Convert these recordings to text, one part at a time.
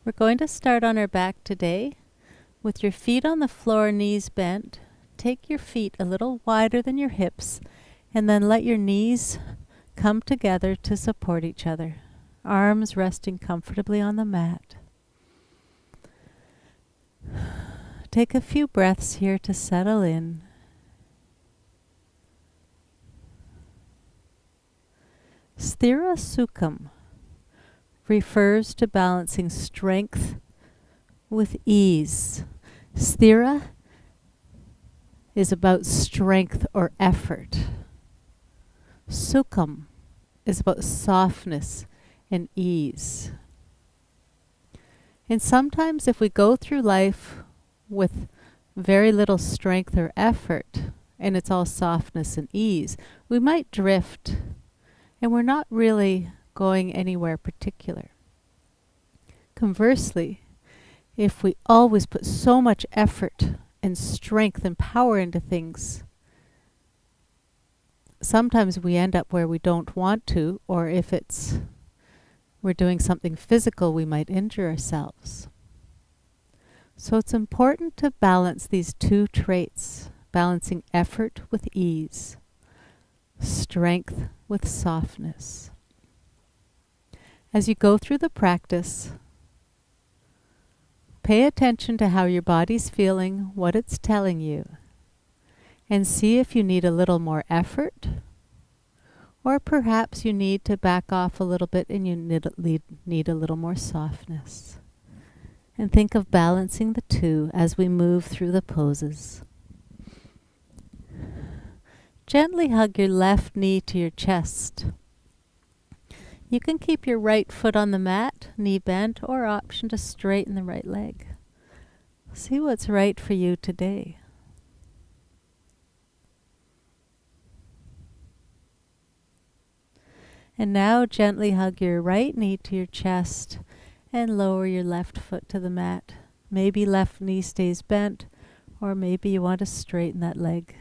We're going to start on our back today with your feet on the floor, knees bent. Take your feet a little wider than your hips and then let your knees come together to support each other. Arms resting comfortably on the mat. Take a few breaths here to settle in. Sthira Sukham refers to balancing strength with ease. Sthira is about strength or effort. Sukham is about softness and ease. And sometimes if we go through life with very little strength or effort, and it's all softness and ease, we might drift, and we're not really going anywhere particular. Conversely, if we always put so much effort and strength and power into things, sometimes we end up where we don't want to, or if we're doing something physical, we might injure ourselves. So it's important to balance these two traits, balancing effort with ease, strength with softness. As you go through the practice, pay attention to how your body's feeling, what it's telling you, and see if you need a little more effort, or perhaps you need to back off a little bit and you need a little more softness. And think of balancing the two as we move through the poses. Gently hug your left knee to your chest. You can keep your right foot on the mat, knee bent, or option to straighten the right leg. See what's right for you today. And now gently hug your right knee to your chest and lower your left foot to the mat. Maybe left knee stays bent, or maybe you want to straighten that leg.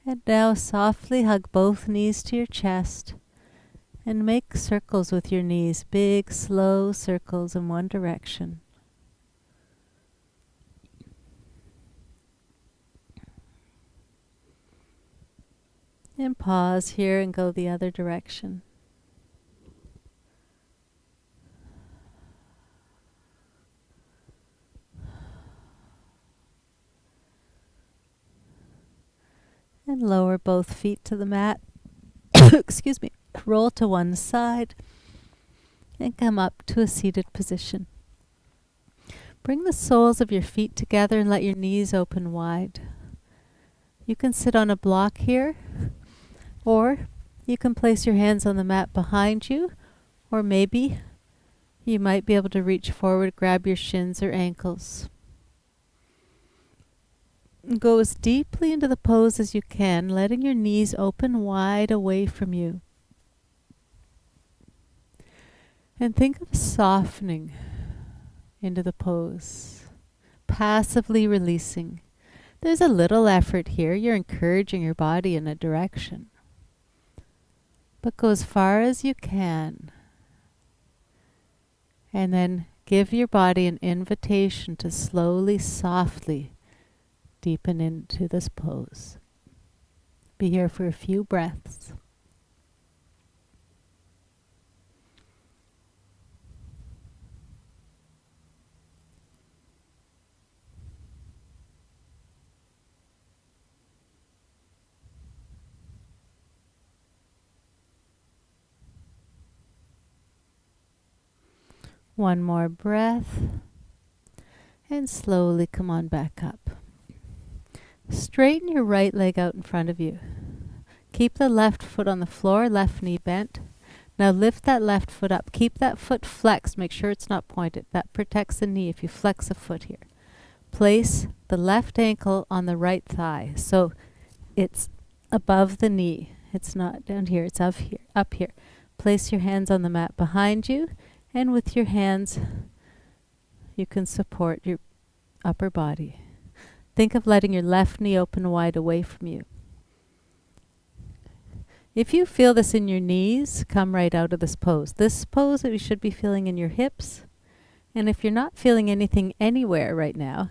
And now softly hug both knees to your chest and make circles with your knees, big, slow circles in one direction. And pause here and go the other direction. And lower both feet to the mat. Excuse me. Roll to one side and come up to a seated position. Bring the soles of your feet together and let your knees open wide. You can sit on a block here, or you can place your hands on the mat behind you, or maybe you might be able to reach forward, grab your shins or ankles. Go as deeply into the pose as you can, letting your knees open wide away from you. And think of softening into the pose, passively releasing. There's a little effort here. You're encouraging your body in a direction. But go as far as you can. And then give your body an invitation to slowly, softly deepen into this pose. Be here for a few breaths. One more breath, and slowly come on back up. Straighten your right leg out in front of you. Keep the left foot on the floor, left knee bent. Now lift that left foot up. Keep that foot flexed. Make sure it's not pointed. That protects the knee if you flex a foot here. Place the left ankle on the right thigh. So it's above the knee. It's not down here. It's up here. Place your hands on the mat behind you. And with your hands, you can support your upper body. Think of letting your left knee open wide away from you. If you feel this in your knees, come right out of this pose. This pose that you should be feeling in your hips. And if you're not feeling anything anywhere right now,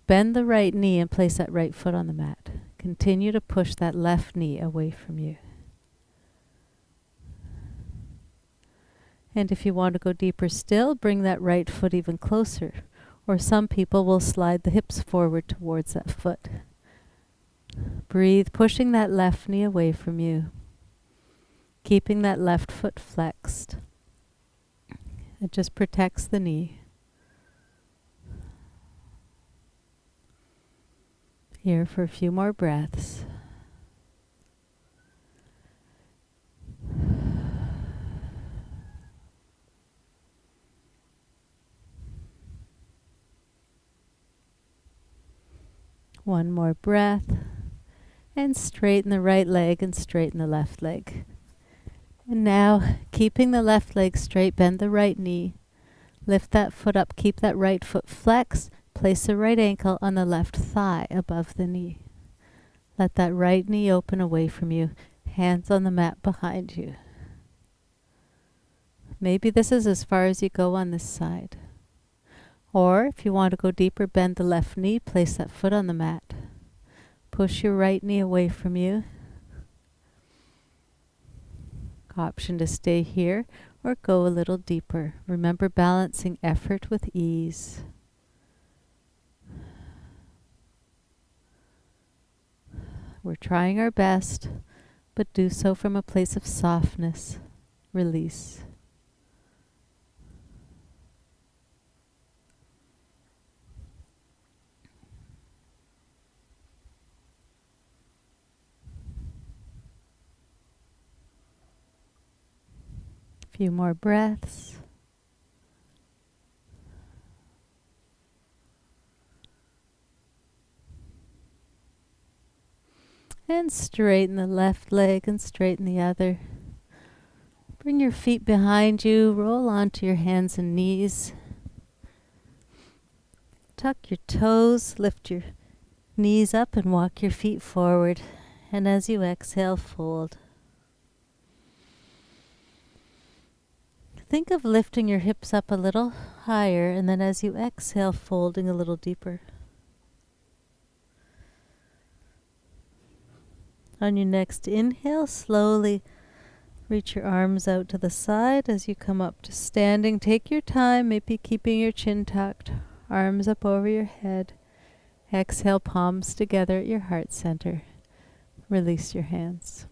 bend the right knee and place that right foot on the mat. Continue to push that left knee away from you. And if you want to go deeper still, bring that right foot even closer. Or some people will slide the hips forward towards that foot. Breathe, pushing that left knee away from you. Keeping that left foot flexed. It just protects the knee. Here for a few more breaths. One more breath. And straighten the right leg and straighten the left leg. And now, keeping the left leg straight, bend the right knee. Lift that foot up, keep that right foot flexed. Place the right ankle on the left thigh above the knee. Let that right knee open away from you. Hands on the mat behind you. Maybe this is as far as you go on this side. Or if you want to go deeper, bend the left knee, place that foot on the mat. Push your right knee away from you. Option to stay here or go a little deeper. Remember, balancing effort with ease. We're trying our best, but do so from a place of softness, release. A few more breaths. And straighten the left leg and straighten the other. Bring your feet behind you, roll onto your hands and knees. Tuck your toes, lift your knees up and walk your feet forward. And as you exhale, fold. Think of lifting your hips up a little higher, and then as you exhale, folding a little deeper. On your next inhale, slowly reach your arms out to the side as you come up to standing. Take your time, maybe keeping your chin tucked, arms up over your head. Exhale, palms together at your heart center. Release your hands.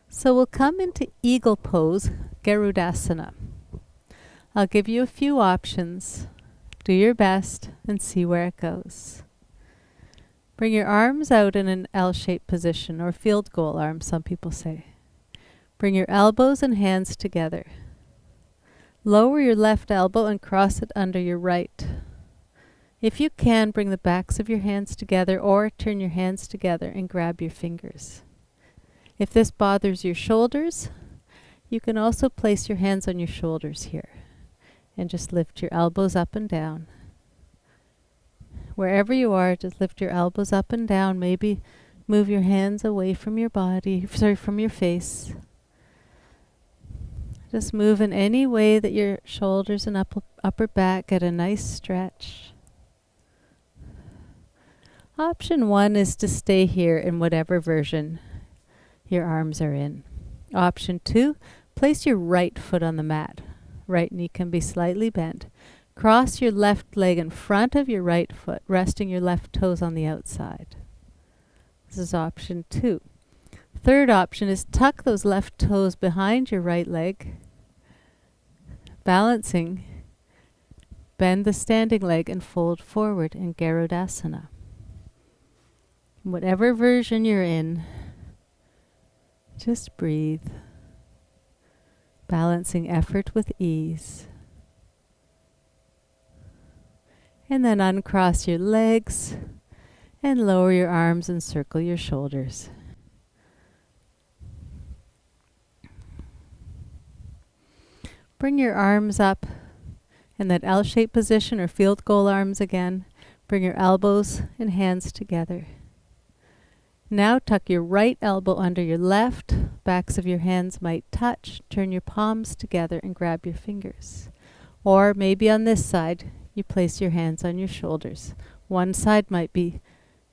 So we'll come into eagle pose, Garudasana. I'll give you a few options. Do your best and see where it goes. Bring your arms out in an L-shaped position, or field goal arms, some people say. Bring your elbows and hands together. Lower your left elbow and cross it under your right. If you can, bring the backs of your hands together or turn your hands together and grab your fingers. If this bothers your shoulders, you can also place your hands on your shoulders here and just lift your elbows up and down. Wherever you are, just lift your elbows up and down. Maybe move your hands away from your body, from your face. Just move in any way that your shoulders and upper back get a nice stretch. Option 1 is to stay here in whatever version your arms are in. Option 2, place your right foot on the mat. Right knee can be slightly bent. Cross your left leg in front of your right foot, resting your left toes on the outside. This is option 2. Third option is tuck those left toes behind your right leg. Balancing, bend the standing leg and fold forward in Garudasana. Whatever version you're in, just breathe, balancing effort with ease. And then uncross your legs and lower your arms and circle your shoulders. Bring your arms up in that L-shaped position or field goal arms again. Bring your elbows and hands together. Now tuck your right elbow under your left. Backs of your hands might touch. Turn your palms together and grab your fingers. Or maybe on this side, you place your hands on your shoulders. One side might be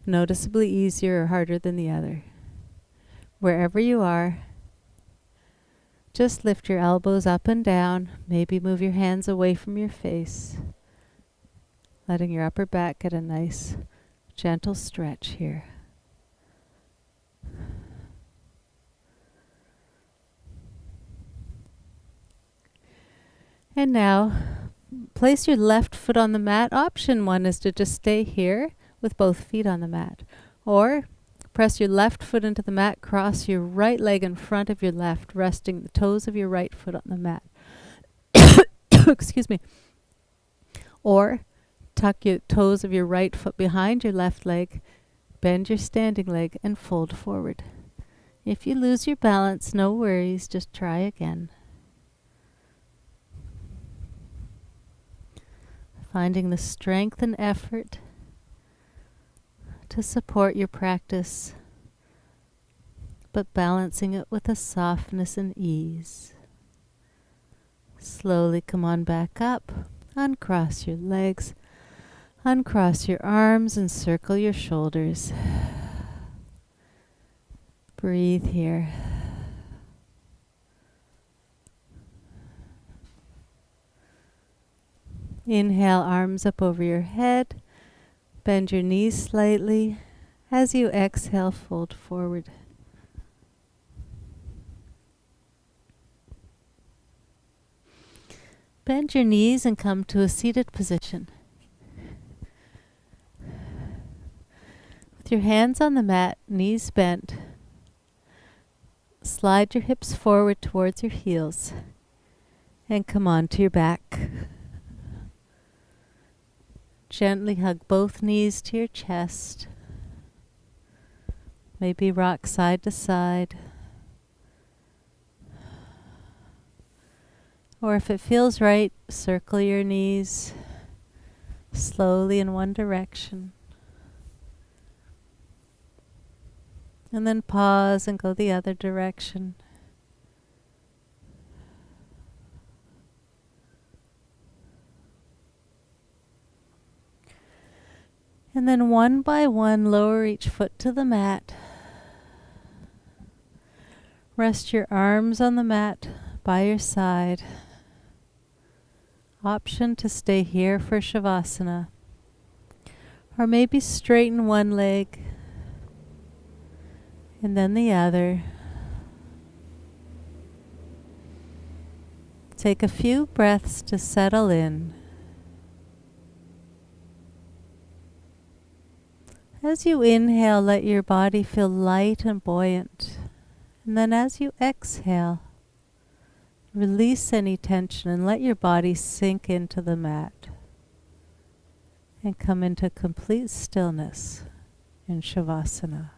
noticeably easier or harder than the other. Wherever you are, just lift your elbows up and down. Maybe move your hands away from your face, letting your upper back get a nice, gentle stretch here. And now, place your left foot on the mat. Option one is to just stay here with both feet on the mat. Or press your left foot into the mat, cross your right leg in front of your left, resting the toes of your right foot on the mat. Excuse me. Or tuck your toes of your right foot behind your left leg, bend your standing leg, and fold forward. If you lose your balance, no worries, just try again. Finding the strength and effort to support your practice, but balancing it with a softness and ease. Slowly come on back up, uncross your legs, uncross your arms and circle your shoulders. Breathe here. Inhale, arms up over your head. Bend your knees slightly. As you exhale, fold forward. Bend your knees and come to a seated position. With your hands on the mat, knees bent, slide your hips forward towards your heels and come onto your back. Gently hug both knees to your chest. Maybe rock side to side. Or if it feels right, circle your knees slowly in one direction. And then pause and go the other direction. And then one by one, lower each foot to the mat. Rest your arms on the mat by your side. Option to stay here for Shavasana. Or maybe straighten one leg and then the other. Take a few breaths to settle in. As you inhale, let your body feel light and buoyant. And then as you exhale, release any tension and let your body sink into the mat. And come into complete stillness in Shavasana.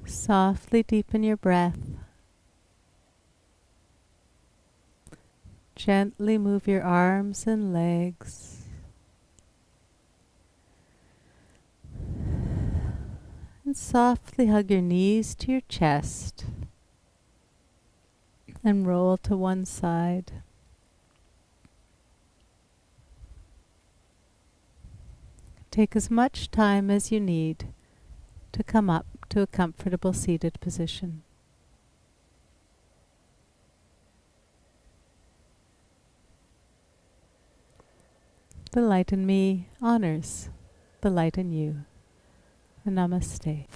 Softly deepen your breath. Gently move your arms and legs. And softly hug your knees to your chest. And roll to one side. Take as much time as you need to come up to a comfortable seated position. The light in me honors the light in you. Namaste.